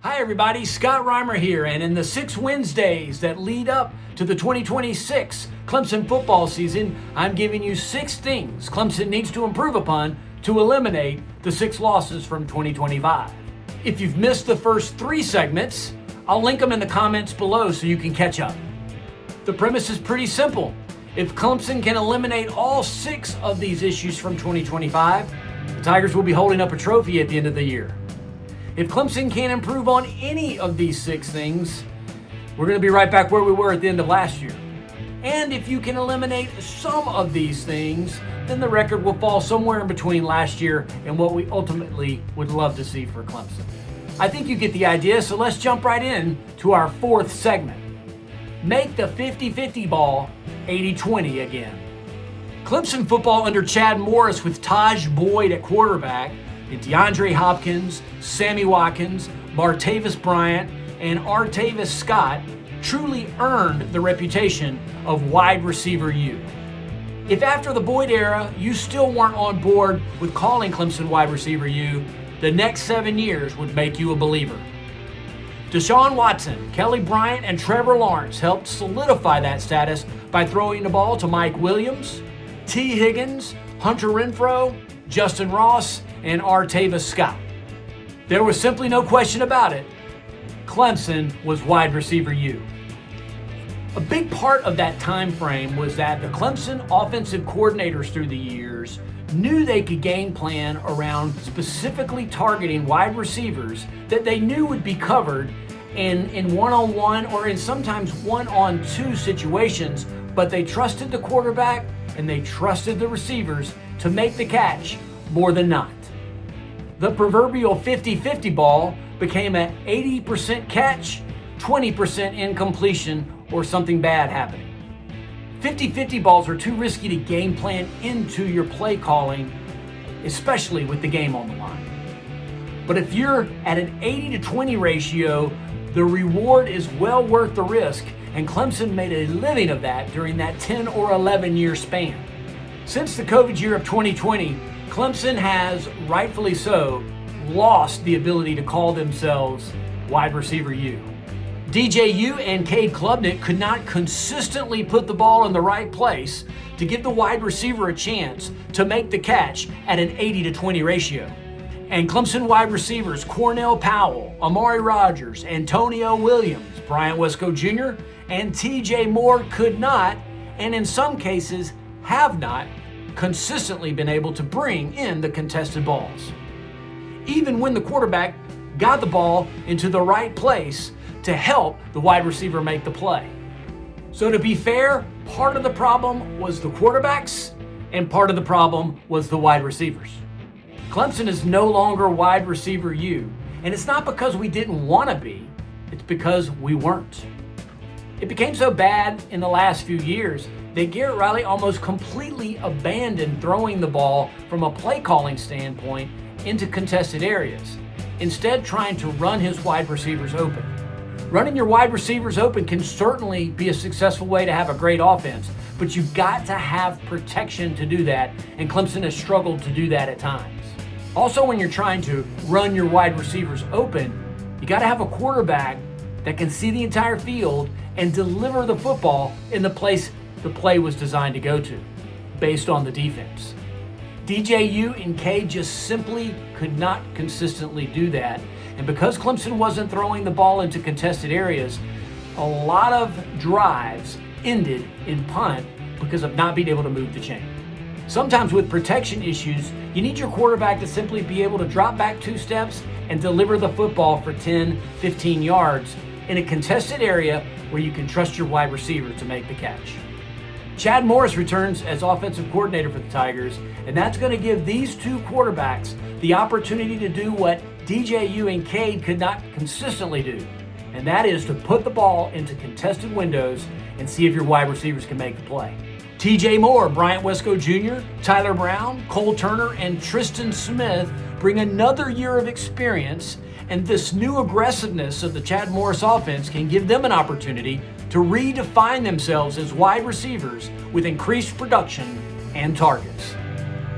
Hi everybody, Scott Reimer here, and in the 6 Wednesdays that lead up to the 2026 Clemson football season, I'm giving you 6 things Clemson needs to improve upon to eliminate the 6 losses from 2025. If you've missed the first 3 segments, I'll link them in the comments below so you can catch up. The premise is pretty simple. If Clemson can eliminate all 6 of these issues from 2025, the Tigers will be holding up a trophy at the end of the year. If Clemson can't improve on any of these 6 things, we're going to be right back where we were at the end of last year. And if you can eliminate some of these things, then the record will fall somewhere in between last year and what we ultimately would love to see for Clemson. I think you get the idea, so let's jump right in to our 4th segment. Make the 50-50 ball 80-20 again. Clemson football under Chad Morris with Tajh Boyd at quarterback, and DeAndre Hopkins, Sammy Watkins, Martavis Bryant, and Artavis Scott truly earned the reputation of wide receiver U. If after the Boyd era you still weren't on board with calling Clemson wide receiver U, the next 7 years would make you a believer. Deshaun Watson, Kelly Bryant, and Trevor Lawrence helped solidify that status by throwing the ball to Mike Williams, T. Higgins, Hunter Renfro, Justyn Ross, and Artavis Scott. There was simply no question about it. Clemson was wide receiver U. A big part of that time frame was that the Clemson offensive coordinators through the years knew they could game plan around specifically targeting wide receivers that they knew would be covered in one-on-one or in sometimes one-on-2 situations, but they trusted the quarterback and they trusted the receivers to make the catch more than not. The proverbial 50-50 ball became an 80% catch, 20% incompletion, or something bad happening. 50-50 balls are too risky to game plan into your play calling, especially with the game on the line. But if you're at an 80-20 ratio, the reward is well worth the risk, and Clemson made a living of that during that 10 or 11 year span. Since the COVID year of 2020, Clemson has, rightfully so, lost the ability to call themselves wide receiver U. DJU and Cade Klubnik could not consistently put the ball in the right place to give the wide receiver a chance to make the catch at an 80-20 ratio. And Clemson wide receivers Cornell Powell, Amari Rogers, Antonio Williams, Bryant Wesco Jr., and TJ Moore could not, and in some cases have not, consistently been able to bring in the contested balls. Even when the quarterback got the ball into the right place to help the wide receiver make the play. So to be fair, part of the problem was the quarterbacks and part of the problem was the wide receivers. Clemson is no longer wide receiver U, and it's not because we didn't want to be, it's because we weren't. It became so bad in the last few years that Garrett Riley almost completely abandoned throwing the ball from a play calling standpoint into contested areas, instead trying to run his wide receivers open. Running your wide receivers open can certainly be a successful way to have a great offense, but you've got to have protection to do that, and Clemson has struggled to do that at times. Also, when you're trying to run your wide receivers open, you got to have a quarterback that can see the entire field and deliver the football in the place the play was designed to go to, based on the defense. DJU and Cade just simply could not consistently do that, and because Clemson wasn't throwing the ball into contested areas, a lot of drives ended in punt because of not being able to move the chain. Sometimes with protection issues, you need your quarterback to simply be able to drop back 2 steps and deliver the football for 10, 15 yards in a contested area where you can trust your wide receiver to make the catch. Chad Morris returns as offensive coordinator for the Tigers, and that's going to give these 2 quarterbacks the opportunity to do what DJU and Cade could not consistently do, and that is to put the ball into contested windows and see if your wide receivers can make the play. TJ Moore, Bryant Wesco Jr., Tyler Brown, Cole Turner, and Tristan Smith bring another year of experience, and this new aggressiveness of the Chad Morris offense can give them an opportunity to redefine themselves as wide receivers with increased production and targets.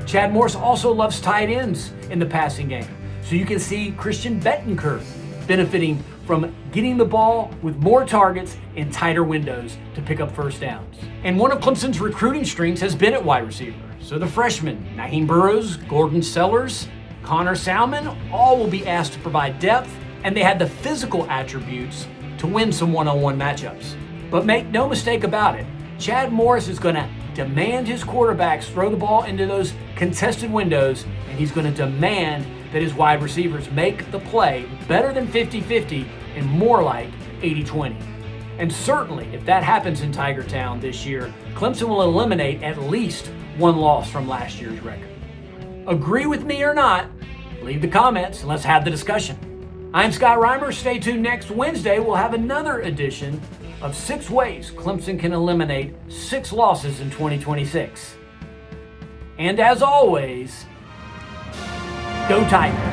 Chad Morris also loves tight ends in the passing game, so you can see Christian Bettencourt benefiting from getting the ball with more targets in tighter windows to pick up first downs. And one of Clemson's recruiting strengths has been at wide receiver. So the freshmen, Naheem Burrows, Gordon Sellers, Connor Salmon, all will be asked to provide depth, and they had the physical attributes to win some one-on-one matchups. But make no mistake about it, Chad Morris is going to demand his quarterbacks throw the ball into those contested windows, and he's going to demand that his wide receivers make the play better than 50-50 and more like 80-20. And certainly, if that happens in Tiger Town this year, Clemson will eliminate at least one loss from last year's record. Agree with me or not? Leave the comments and let's have the discussion. I'm Scott Reimer. Stay tuned next Wednesday. We'll have another edition of 6 ways Clemson can eliminate 6 losses in 2026. And as always, go Tigers!